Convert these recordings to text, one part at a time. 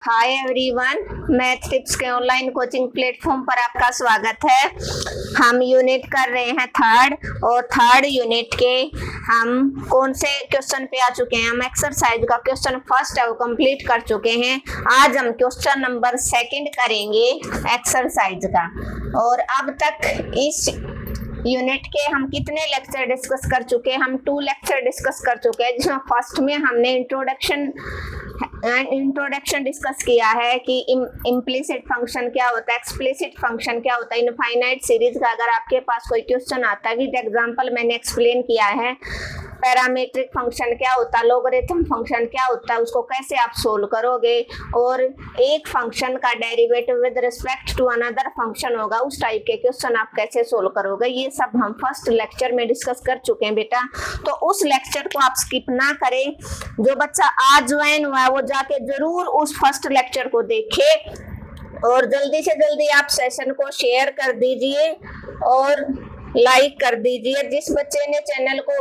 Hi everyone, math tips के online coaching platform पर आपका स्वागत है। हम यूनिट कर रहे हैं थर्ड और थर्ड यूनिट के हम कौन से क्वेश्चन पे आ चुके हैं। हम एक्सरसाइज का क्वेश्चन फर्स्ट है वो कंप्लीट कर चुके हैं। आज हम क्वेश्चन नंबर सेकंड करेंगे एक्सरसाइज का। और अब तक इस यूनिट के हम कितने लेक्चर डिस्कस कर चुके हैं? हम 2 लेक्चर डिस्कस कर चुके हैं, जिसमें फर्स्ट में हमने इंट्रोडक्शन डिस्कस किया है कि इम्प्लिसिट फंक्शन क्या होता है, एक्सप्लिसिट फंक्शन क्या होता है। इनफाइनाइट सीरीज का अगर आपके पास कोई क्वेश्चन आता है विद एग्जांपल मैंने एक्सप्लेन किया है। पैरामीट्रिक फंक्शन क्या होता है, लोगरिथम फंक्शन क्या होता है, उसको कैसे आप सोल्व करोगे, और एक फंक्शन का derivative with respect to another function होगा, उस टाइप के क्वेश्चन आप कैसे सोल्व करोगे, ये सब हम फर्स्ट लेक्चर में डिस्कस कर चुके हैं बेटा। तो उस लेक्चर को आप स्किप ना करें। जो बच्चा आज ज्वाइन हुआ है वो जाके जरूर उस फर्स्ट लेक्चर को देखे और जल्दी से जल्दी आप सेशन को शेयर कर दीजिए और लाइक कर दीजिए। जिस बच्चे ने चैनल को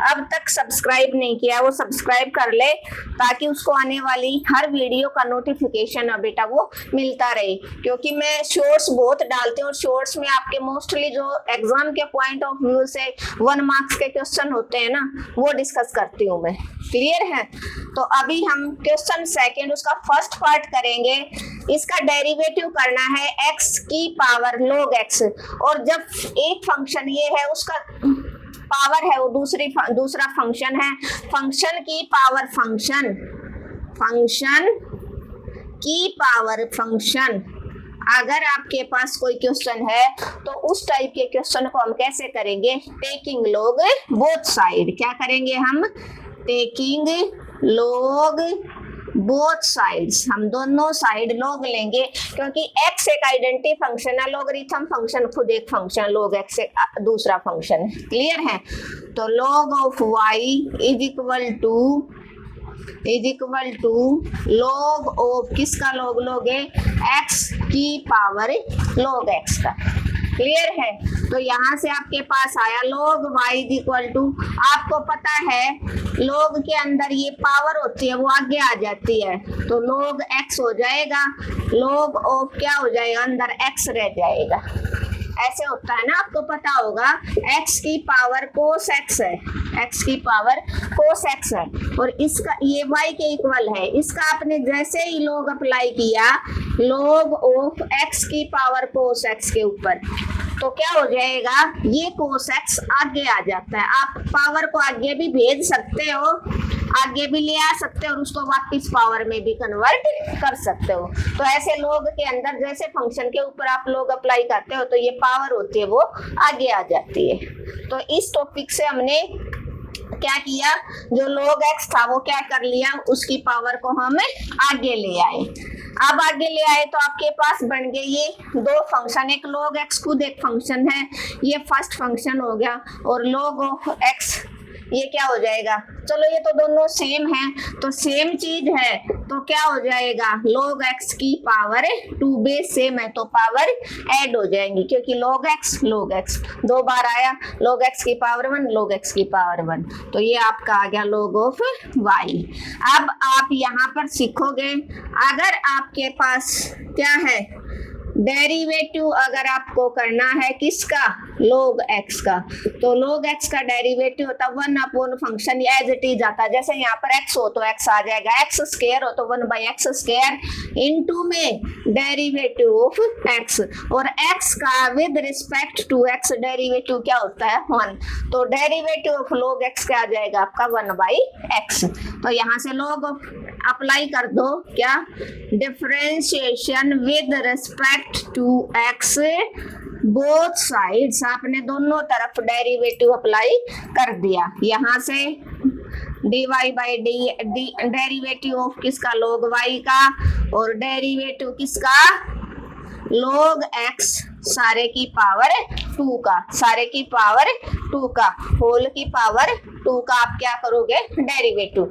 अब तक सब्सक्राइब नहीं किया वो सब्सक्राइब कर ले, ताकि उसको आने वाली हर वीडियो का नोटिफिकेशन बेटा वो मिलता रहे। क्योंकि मैं शॉर्ट्स बहुत डालती हूँ और शॉर्ट्स में आपके मोस्टली जो एग्जाम के पॉइंट ऑफ व्यू से 1 मार्क्स के क्वेश्चन होते हैं ना, वो डिस्कस करती हूँ मैं। क्लियर है? तो अभी हम क्वेश्चन सेकेंड उसका फर्स्ट पार्ट करेंगे। इसका डेरिवेटिव करना है x की पावर log x, और जब एक फंक्शन ये है उसका पावर है वो दूसरा फंक्शन है, फंक्शन की पावर फंक्शन की पावर फंक्शन। अगर आपके पास कोई क्वेश्चन है तो उस टाइप के क्वेश्चन को हम कैसे करेंगे? Taking log both side. क्या करेंगे हम? Taking log both sides. हम दोनों साइड log लेंगे, क्योंकि x एक आइडेंटिटी फंक्शन है, लोगरिथम फंक्शन खुद एक फंक्शन, log x एक दूसरा फंक्शन है। क्लियर है? तो log of y is equal to log of किसका log लोगे? x की पावर log x का। क्लियर है? तो यहाँ से आपके पास आया log y is equal to, आपको पता है log के अंदर ये पावर होती है वो आगे आ जाती है, तो log x हो जाएगा, log ऑफ क्या हो जाएगा? अंदर x रह जाएगा। ऐसे होता है ना, आपको पता होगा x की पावर cos x है, x की पावर cos x है, और इसका ये y के इक्वल है। इसका आपने जैसे ही log अप्लाई किया log ऑफ x की पावर cos x के ऊपर, तो क्या हो जाएगा? ये cos x आगे आ जाता है। आप पावर को आगे भी भेज सकते हो, आगे भी ले आ सकते हो और उसको वापस पावर में भी कन्वर्ट कर सकते हो। तो ऐसे log के अंदर जैसे फंक्शन के ऊपर आप log अप्लाई करते हो तो ये पावर होती है वो आगे आ जाती है। तो इस टॉपिक से हमने क्या किया? जो log x था वो क्या कर लिया? उसकी पावर को हम आगे ले आए। अब आगे ले आए तो आपके पास बन गए ये 2 फंक्शन, एक log x खुद एक फंक्शन है, ये फर्स्ट फंक्शन हो गया, और log ऑफ x ये क्या हो जाएगा? चलो ये तो दोनों सेम है, तो सेम चीज है तो क्या हो जाएगा? log x की पावर 2 बेस सेम है तो पावर ऐड हो जाएंगी, क्योंकि log x 2 बार आया, log x की पावर 1 log x की पावर 1, तो ये आपका आ गया log ऑफ y। अब आप यहाँ पर सीखोगे, अगर आपके पास क्या है? डेरिवेटिव अगर आपको करना है किसका? log x का, तो log x का डेरिवेटिव होता है 1 upon function as it is आता है। जैसे यहाँ पर x हो तो x आ जाएगा, x स्क्वायर हो तो 1/x स्क्वायर इनटू में डेरिवेटिव ऑफ x, और x का with respect to x derivative क्या होता है? 1, तो डेरिवेटिव ऑफ log x क्या आ जाएगा आपका? 1/x। तो यहाँ से log ऑफ अप्लाई कर दो, क्या? Differentiation with respect to x both sides, आपने दोनों तरफ डेरिवेटिव अप्लाई कर दिया। यहाँ से dy by D derivative of किसका? log y का, और डेरिवेटिव किसका? log x सारे की पावर 2 का, सारे की पावर 2 का, होल की पावर 2 का आप क्या करोगे? डेरिवेटिव।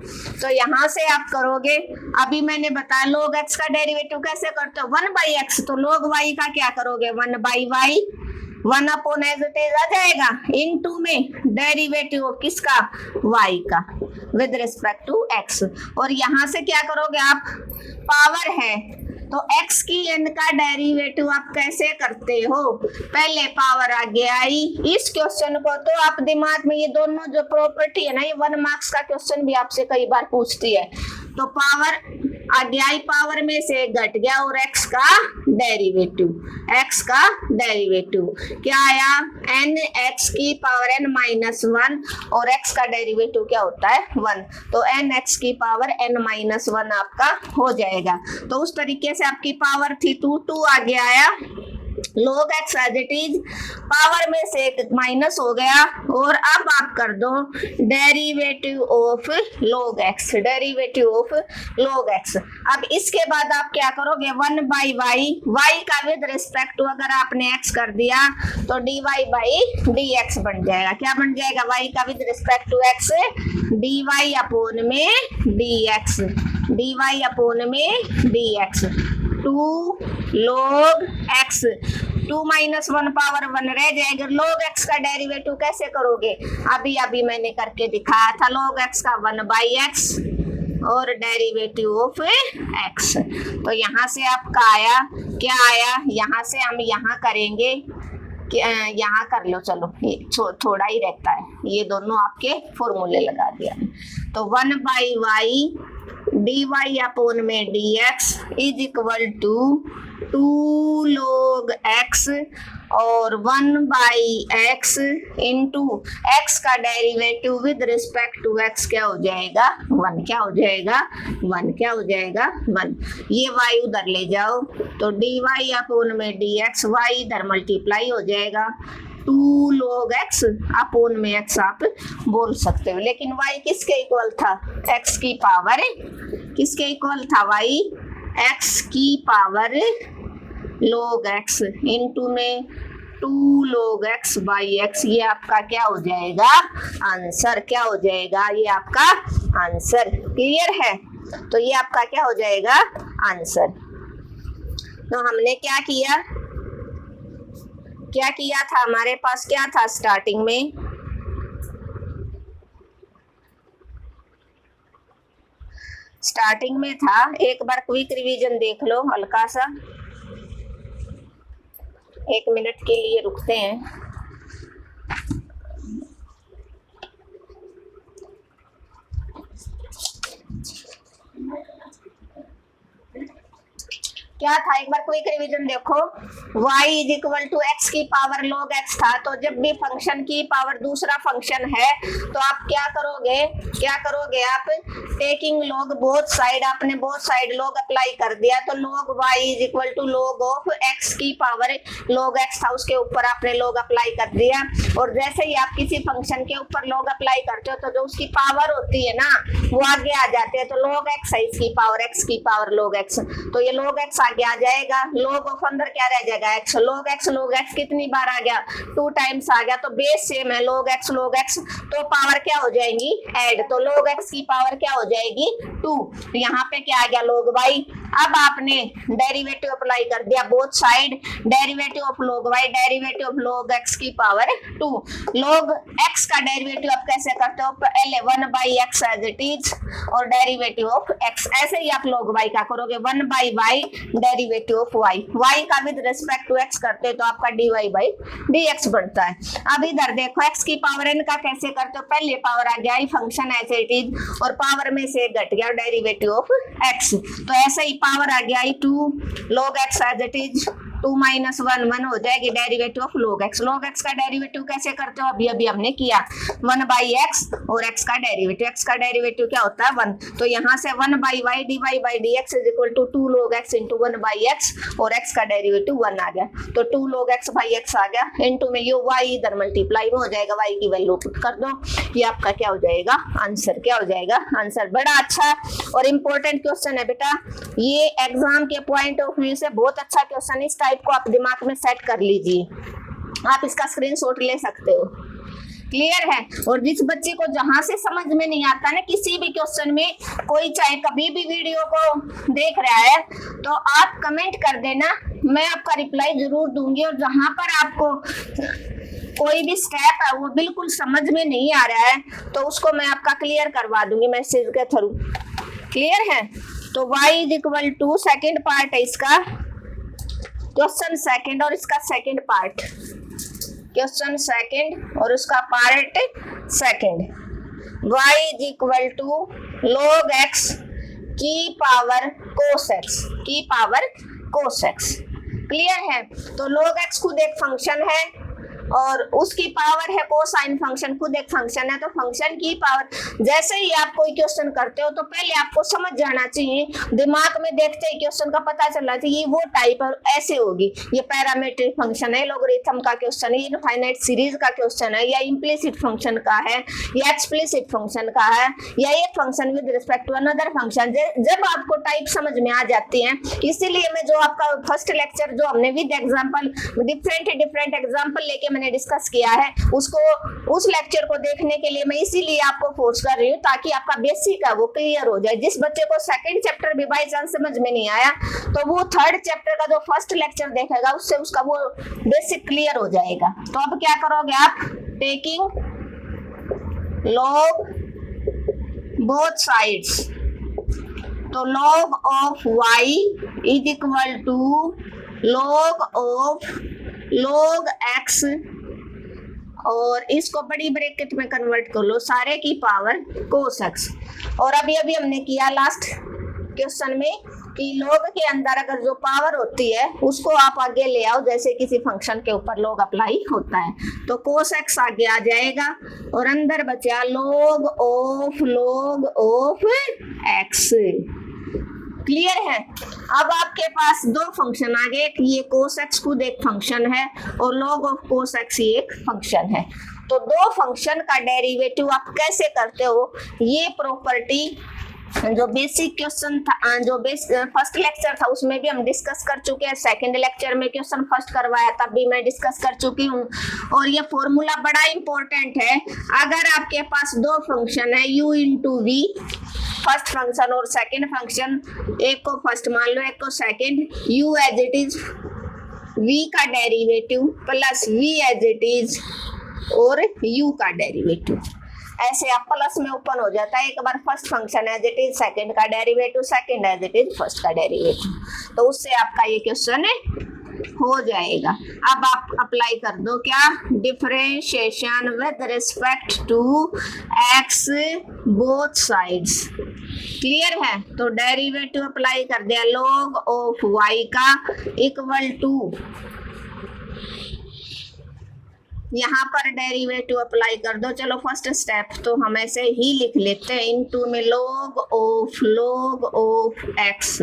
तो यहाँ से आप करोगे, अभी मैंने बताया log x का डेरिवेटिव कैसे करते हो? 1/x, तो log y का क्या करोगे? 1/y 1 upon as it is आ जाएगा, इनटू में डेरिवेटिव ऑफ किसका, y का विद रिस्पेक्ट टू x। और यहां से क्या करोगे आप, पावर है तो x की n का डेरिवेटिव आप कैसे करते हो, पहले पावर आगे आई। इस क्वेश्चन को तो आप दिमाग में, ये दोनों जो प्रॉपर्टी है ना, ये 1 मार्क्स का क्वेश्चन भी आपसे कई बार पूछती है। तो पावर आगे आई, पावर में से घट गया और x का डेरिवेटिव, x का डेरिवेटिव क्या आया, n x की पावर n माइनस 1 और x का डेरिवेटिव क्या होता है 1, तो n x की पावर n माइनस 1 आपका हो जाएगा। तो उस तरीके से आपकी पावर थी 2 आगे आया, log x as it is, power में से एक माइनस हो गया और अब आप कर दो derivative of log x, derivative of log x। अब इसके बाद आप क्या करोगे, 1 बाई y का विद रिस्पेक्ट टू अगर आपने x कर दिया तो dy बाई dx बन जाएगा। क्या बन जाएगा, y का with respect to x dy upon में dx, dy अपॉन में dx, 2 log x, 2 minus 1 power 1 रह जाएगा। log x का डेरिवेटिव कैसे करोगे, अभी मैंने करके दिखाया था, log x का 1 बाई x और डेरिवेटिव ऑफ x। तो यहाँ से आपका आया, क्या आया, यहाँ से हम यहाँ करेंगे, यहाँ कर लो, चलो ये थोड़ा ही रहता है, ये दोनों आपके फॉर्मूले लगा दिया। तो 1 बाई y dy अपॉन में dx is equal to 2 log x और 1 बाई x इंटू x का derivative with respect to x क्या हो जाएगा 1, क्या हो जाएगा 1, क्या हो जाएगा 1। ये y उधर ले जाओ तो dy अपॉन में dx, y इधर मल्टीप्लाई हो जाएगा, 2 log x अपॉन में x आप बोल सकते हो। लेकिन y किसके इक्वल था, x की पावर, किसके इक्वल था y, x की पावर log x इंटू में 2 log x बाई x। ये आपका क्या हो जाएगा आंसर, क्या हो जाएगा, ये आपका आंसर। क्लियर है, तो ये आपका क्या हो जाएगा आंसर। तो हमने क्या किया, क्या किया था, हमारे पास क्या था स्टार्टिंग में, स्टार्टिंग में था, एक बार क्विक रिवीजन देख लो हल्का सा, 1 मिनट के लिए रुकते हैं। क्या था, एक बार क्विक रिवीजन देखो, y is equal to x की पावर log x था। तो जब भी फंक्शन की पावर दूसरा फंक्शन है तो आप क्या करोगे, क्या करोगे आप, टेकिंग log बोथ साइड, आपने बोथ साइड log अप्लाई कर दिया तो log y is equal to log of x की पावर log x था, उसके ऊपर आपने log अप्लाई कर दिया। और जैसे ही आप किसी फंक्शन के ऊपर log अप्लाई करते हो तो जो उसकी पावर होती है ना वो आगे आ जाते हैं। तो log x है इसकी पावर, x की पावर log x, तो ये log x आगे आ जाएगा, log ऑफ अंदर क्या रह जाएगा x, log x कितनी बार आ गया 2 टाइम्स आ गया, तो बेस सेम है log x, तो पावर क्या हो जाएंगी ऐड, तो log x की पावर क्या हो जाएगी 2, तो यहाँ पे क्या आ गया log y। अब आपने डेरिवेटिव अप्लाई कर दिया both side, derivative of log y, derivative of log x की पावर 2, log x का डेरिवेटिव आप कैसे करते हो, पहले 1 by x as it is और डेरिवेटिव ऑफ x, ऐसे ही आप log y का करोगे 1 by y derivative of y, y का विद रिस्पेक्ट टू x करते हो तो आपका dy बाई dx बनता है। अब इधर देखो x की पावर n का कैसे करते हो, पहले पावर आ गया फंक्शन एज इट इज और पावर में से घट गया डेरिवेटिव ऑफ x, तो ऐसे ही पावर आ गया 2 log x as it is, 2 minus 1 हो जाएगी derivative of log x। log x का डेरिवेटिव कैसे करते हो, अभी अभी हमने किया 1 बाई x और x का डेरिवेटिव, x का डेरिवेटिव क्या होता है 1, तो यहाँ से 1 by y dy by dx is equal to 2 log x into 1 by x और x का डेरिवेटिव 1 आ गया, तो 2 log x बाई x आ गया इंटू में ये y इधर मल्टीप्लाई में हो जाएगा, y की वैल्यू पुट कर दो, ये आपका क्या हो जाएगा आंसर, क्या हो जाएगा आंसर। बड़ा अच्छा और इम्पोर्टेंट क्वेश्चन है बेटा, ये एग्जाम के पॉइंट ऑफ व्यू से बहुत अच्छा क्वेश्चन, इस टाइप को आप दिमाग में सेट कर लीजिए, आप इसका स्क्रीनशॉट ले सकते हो। क्लियर है। और जिस बच्चे को जहां से समझ में नहीं आता ना किसी भी क्वेश्चन में, कोई चाहे कभी भी वीडियो को देख रहा है तो आप कमेंट कर देना, मैं आपका रिप्लाई जरूर दूंगी। और जहां पर आपको कोई भी स्टेप है वो बिल्कुल समझ में नहीं आ रहा है तो उसको मैं आपका क्लियर करवा दूंगी मैसेज के थ्रू। क्लियर है। तो y is equal to second part है इसका, क्वेश्चन सेकेंड और इसका सेकेंड पार्ट, क्वेश्चन सेकेंड और उसका part second. y is equal to log x की पावर cos x, की पावर cos x। क्लियर है। तो log x खुद एक फंक्शन है और उसकी पावर है कोसाइन फंक्शन, खुद एक फंक्शन है। तो फंक्शन की पावर, जैसे ही आप कोई क्वेश्चन करते हो तो पहले आपको समझ जाना चाहिए, दिमाग में देखते ही क्वेश्चन का पता चलना चाहिए वो टाइप ऐसे होगी, ये पैरामीट्रिक फंक्शन है, लोगरिथम का क्वेश्चन है, इनफाइनाइट सीरीज का क्वेश्चन है, या इम्प्लिसिट फंक्शन का है, या एक्सप्लिसिट फंक्शन का है, या एक function with respect to another function. जब आपको टाइप समझ में आ जाती है, इसीलिए मैं जो आपका फर्स्ट लेक्चर जो हमने विद एग्जाम्पल डिफरेंट एग्जाम्पल लेके मैंने डिस्कस किया है, उसको उस लेक्चर को देखने के लिए मैं इसीलिए आपको फोर्स कर रही हूँ ताकि आपका बेसिक है वो क्लियर हो जाए। जिस बच्चे को सेकंड चैप्टर भी बाई चांस समझ में नहीं आया तो वो थर्ड चैप्टर का जो फर्स्ट लेक्चर देखेगा उससे उसका वो बेसिक क्लियर हो जाएगा। तो अब क्या करोगे आप, टेकिंग log both sides, तो log of y is equal to log of log x, और इसको बड़ी ब्रैकेट में कन्वर्ट कर लो सारे की पावर cos x। और अभी अभी हमने किया लास्ट क्वेश्चन में कि log के अंदर अगर जो पावर होती है उसको आप आगे ले आओ, जैसे किसी फंक्शन के ऊपर log अप्लाई होता है तो cos x आगे आ जाएगा और अंदर बचा log of x। क्लियर है। अब आपके पास दो फंक्शन आ गए, ये cos x खुद एक फंक्शन है और log of cos x ही एक फंक्शन है। तो दो फंक्शन का डेरिवेटिव आप कैसे करते हो, ये प्रॉपर्टी जो बेसिक क्वेश्चन था, जो फर्स्ट लेक्चर था उसमें भी हम डिस्कस कर चुके हैं, सेकंड लेक्चर में क्वेश्चन फर्स्ट करवाया तब भी मैं डिस्कस कर चुकी हूँ। और ये फॉर्मूला बड़ा इंपॉर्टेंट है। अगर आपके पास दो फंक्शन है u into v, first function और सेकंड फंक्शन, एक को फर्स्ट मान लो एक को second, u as it is v का derivative plus v as it is और u का डेरिवेटिव, ऐसे आप प्लस में ओपन हो जाता है। एक बार first function as it is second का derivative, second as it is first का डेरिवेटिव, तो उससे आपका ये क्वेश्चन हो जाएगा। अब आप अप्लाई कर दो क्या, differentiation with respect to x both sides. Clear है। तो डेरिवेटिव अप्लाई कर दिया log ऑफ y का इक्वल टू, यहाँ पर डेरिवेटिव अप्लाई कर दो। चलो फर्स्ट स्टेप तो हम ऐसे ही लिख लेते हैं, इनटू में log ऑफ x,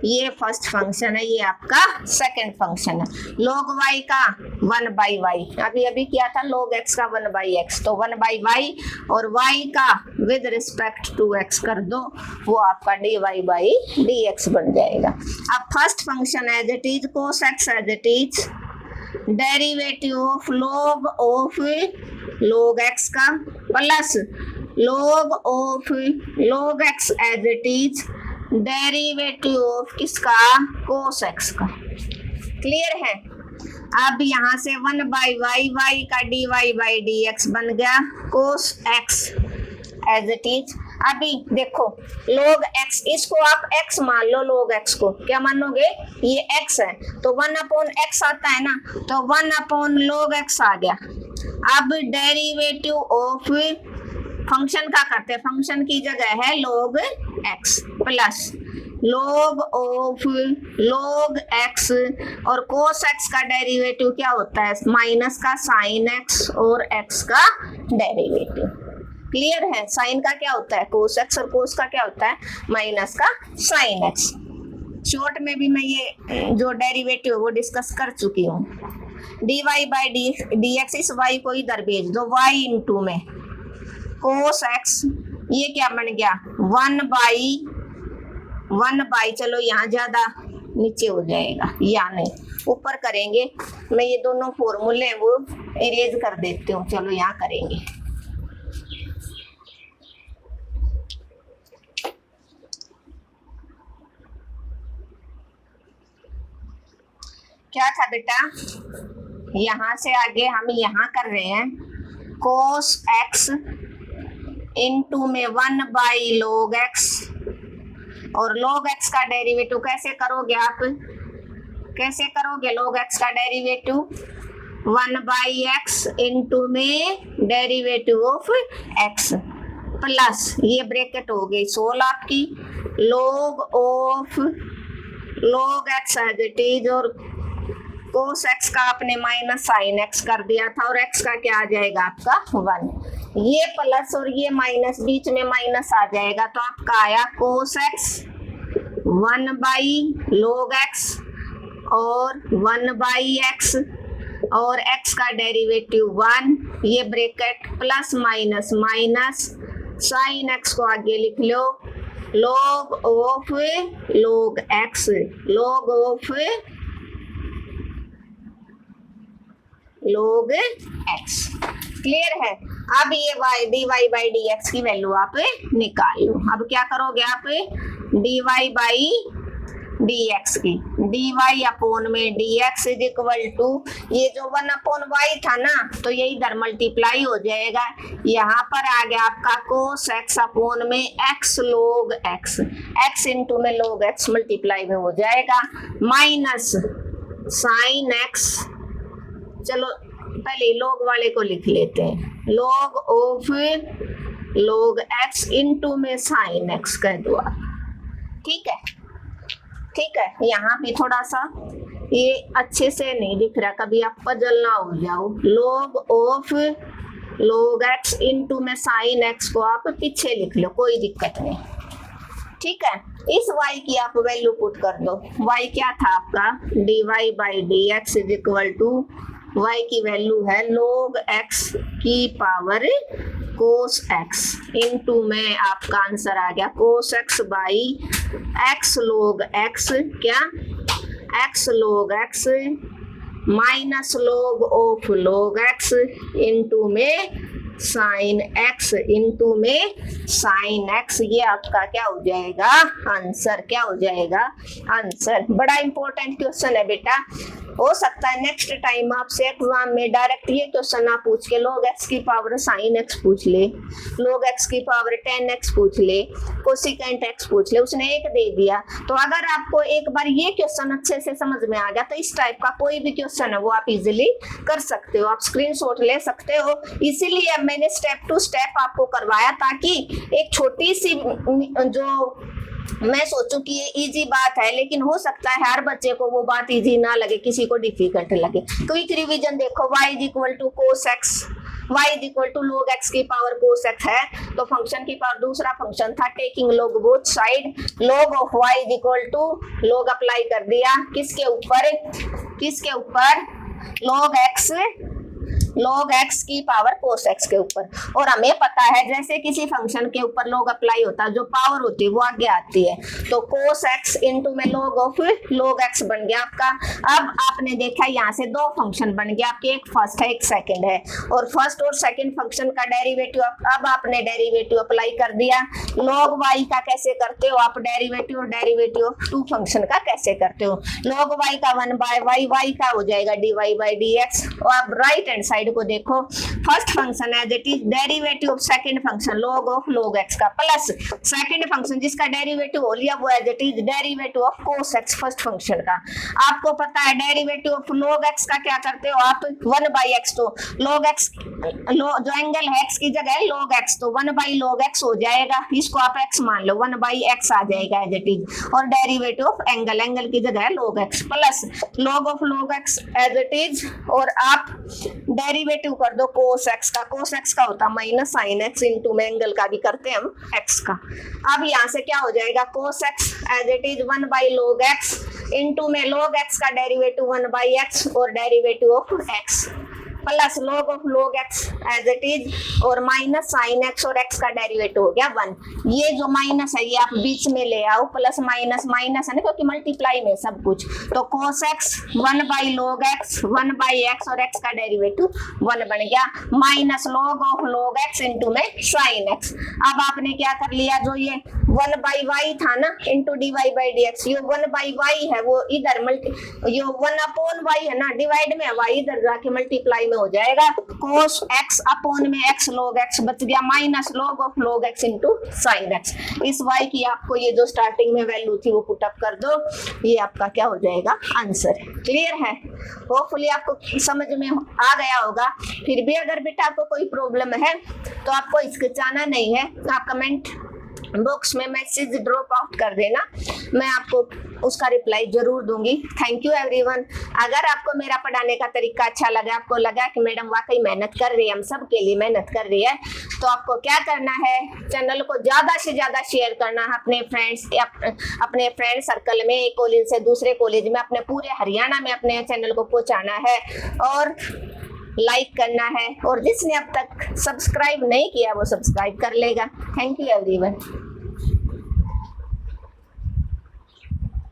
ये फर्स्ट फंक्शन है, ये आपका सेकंड फंक्शन है। log y का 1 बाई वाई, अभी अभी किया था log x का 1 बाई x, तो 1 बाई वाई और y का विद रिस्पेक्ट टू x कर दो, वो आपका dy बाई dx बन जाएगा। अब first function as it is, cos x as it is, derivative of log x का plus log x as it is, derivative of किसका, cos x का। क्लियर है। अब यहाँ से 1 बाई वाई, वाई का dy बाई dx बन गया, cos x as it is. अभी देखो log x, इसको आप x मान लो, log x को क्या मानोगे, ये x है तो 1 अपॉन x आता है ना, तो 1 अपॉन log x आ गया। अब डेरिवेटिव ऑफ फंक्शन का करते हैं, फंक्शन की जगह है log x plus log of log x, और cos x का डेरिवेटिव क्या होता है, माइनस का sin x और x का डेरिवेटिव। क्लियर है। साइन का क्या होता है cos x और cos का क्या होता है माइनस का sin x। शॉर्ट में भी मैं ये जो डेरिवेटिव वो डिस्कस कर चुकी हूँ। dy बाई dx, इस y को इधर भेज दो, y इंटू में cos x, ये क्या बन गया 1 बाई, चलो यहाँ ज्यादा नीचे हो जाएगा, या नहीं ऊपर करेंगे। मैं ये दोनों फॉर्मूले वो इरेज कर देती हूँ। चलो यहाँ करेंगे। क्या था बेटा, यहाँ से आगे हम यहाँ कर रहे हैं cos x इंटू में 1/log x, और log x का डेरिवेटिव कैसे करोगे आप, कैसे करोगे log x का डेरिवेटिव, 1/x इंटू में डेरिवेटिव ऑफ x प्लस ये ब्रैकेट हो गई सोल आपकी, log of log x as it is, और cos x का आपने माइनस sin x कर दिया था, और x का क्या आ जाएगा आपका 1, ये प्लस और ये माइनस, बीच में माइनस आ जाएगा, तो आपका आया cos x 1/log x और 1/x, और x का डेरिवेटिव 1, ये bracket plus minus minus, sin x को आगे लिख लो log of log x, log of log x। Clear है। अब ये dy by dx की वैल्यू आप निकाल लो। अब क्या करोगे आप, dy by dx की, dy अपॉन में dx इज इक्वल टू, ये जो 1/y था ना, तो ये इधर मल्टीप्लाई हो जाएगा, यहाँ पर आ गया आपका cos x अपॉन में x log x, x into में log x मल्टीप्लाई में हो जाएगा, माइनस sin x, चलो पहले log वाले को लिख लेते हैं, log of log x into में sin x कह दो आप। ठीक है, ठीक है। यहाँ भी थोड़ा सा ये अच्छे से नहीं दिख रहा, कभी आप पजल ना हो जाओ, log of log x into में sin x को आप पीछे लिख लो, कोई दिक्कत नहीं। ठीक है, इस y की आप वैल्यू पुट कर दो, y क्या था आपका, dy by dx is equal to, y की वैल्यू है log x की पावर cos x इंटू में आपका आंसर आ गया cos x by x log x, क्या x log x minus log of log x into में sin x इंटू में sin x, ये आपका क्या हो जाएगा आंसर, क्या हो जाएगा आंसर। बड़ा इंपॉर्टेंट क्वेश्चन है बेटा, हो सकता है नेक्स्ट टाइम आपसे एग्जाम में डायरेक्ट ये क्वेश्चन ना पूछ के log x की पावर sin x पूछ ले, log x की पावर tan x पूछ ले, कोसिकेंट x पूछ ले, उसने एक दे दिया। तो अगर आपको एक बार ये क्वेश्चन अच्छे से समझ में आ गया, तो इस टाइप का कोई भी क्वेश्चन है वो आप इजीली कर सकते हो, आप स्क्रीनशॉट ले सकते हो। इसीलिए मैंने स्टेप टू स्टेप आपको करवाया, ताकि एक छोटी सी जो मैं सोचूं कि ये इजी बात है, लेकिन हो सकता है हर बच्चे को वो बात इजी ना लगे, किसी को डिफिकल्ट लगे। क्विक रिवीजन देखो, y is equal to cos x, y is equal to log x की पावर cos x है, तो फंक्शन की पावर दूसरा फंक्शन था taking log both side, log of y is equal to log apply कर दिया किसके ऊपर, किसके ऊपर, log x की पावर cos x के ऊपर। और हमें पता है जैसे किसी फंक्शन के ऊपर log अप्लाई होता है, जो पावर होती है वो आगे आती है, तो cos x इंटू में log ऑफ log x बन गया आपका। अब आपने देखा यहाँ से दो फंक्शन बन गया आपके, एक फर्स्ट है एक सेकंड है, और फर्स्ट और सेकंड फंक्शन का डेरिवेटिव, अब आपने डेरिवेटिव अप्लाई कर दिया। log y का कैसे करते हो आप derivative, derivative of two function का कैसे करते हो, log y का 1/y, y का हो जाएगा dy by dx। और आप राइट हैंड साइड को देखो, first function as it is derivative of second function log of log x का, प्लस सेकंड फंक्शन जिसका डेरिवेटिव हो लिया वो as it is derivative of cos x first function का। आपको पता है डेरिवेटिव ऑफ log x का क्या करते हो आप, 1/x, तो log x जो एंगल है x की जगह है log x, तो 1/log x हो जाएगा, इसको आप x मान लो, 1/x आ जाएगा एज इट इज, और डेरिवेटिव ऑफ एंगल, एंगल की जगह है log x, plus log of log x as it is, और आप डेरिवेटिव कर दो cos x का, cos x का होता है माइनस sin x इंटू में एंगल का भी करते हैं हम x का। अब यहाँ से क्या हो जाएगा cos x as it is 1/log x into में log x का डेरिवेटिव 1/x और derivative of x, plus log of log x as it is और माइनस साइन x और x का डेरिवेटिव हो गया 1। ये जो माइनस है ये आप बीच में ले आओ, प्लस माइनस माइनस है ना क्योंकि मल्टीप्लाई में सब कुछ, तो cos x 1 by log x 1 by x और x का डेरिवेटिव 1 बन गया, minus log of log x into में sin x। अब आपने क्या कर लिया, जो ये 1 बाई वाई था ना into d y by d x, ये 1 बाई वाई है वो इधर ये 1 अपॉन वाई है ना, डिवाइड में वाई इधर जाके मल्टीप्लाई में हो जाएगा, cos x अपॉन में x log x बच गया, minus log of log x into sin x। इस y की आपको ये जो स्टार्टिंग में वैल्यू थी वो पुट अप कर दो, ये आपका क्या हो जाएगा, आंसर। क्लियर है? होपफुली आपको समझ में आ गया होगा। फिर भी अगर बेटा आपको कोई प्रॉब्लम है तो आपको हिचकिचाना नहीं है, आप कमेंट बॉक्स में मैसेज ड्रॉप आउट कर देना, मैं आपको उसका रिप्लाई जरूर दूंगी। Thank you everyone. अगर आपको मेरा पढ़ाने का तरीका अच्छा लगा, आपको लगा कि मैडम वाकई मेहनत कर रही है, हम सब के लिए मेहनत कर रही है, तो आपको क्या करना है, चैनल को ज़्यादा से ज़्यादा शेयर करना है अपने फ्रेंड्स अपने फ्रेंड सर्कल में, एक कॉलेज से दूसरे कॉलेज में, अपने पूरे हरियाणा में अपने चैनल को पहुँचाना है और लाइक करना है, और जिसने अब तक सब्सक्राइब नहीं किया वो सब्सक्राइब कर लेगा। Thank you everyone.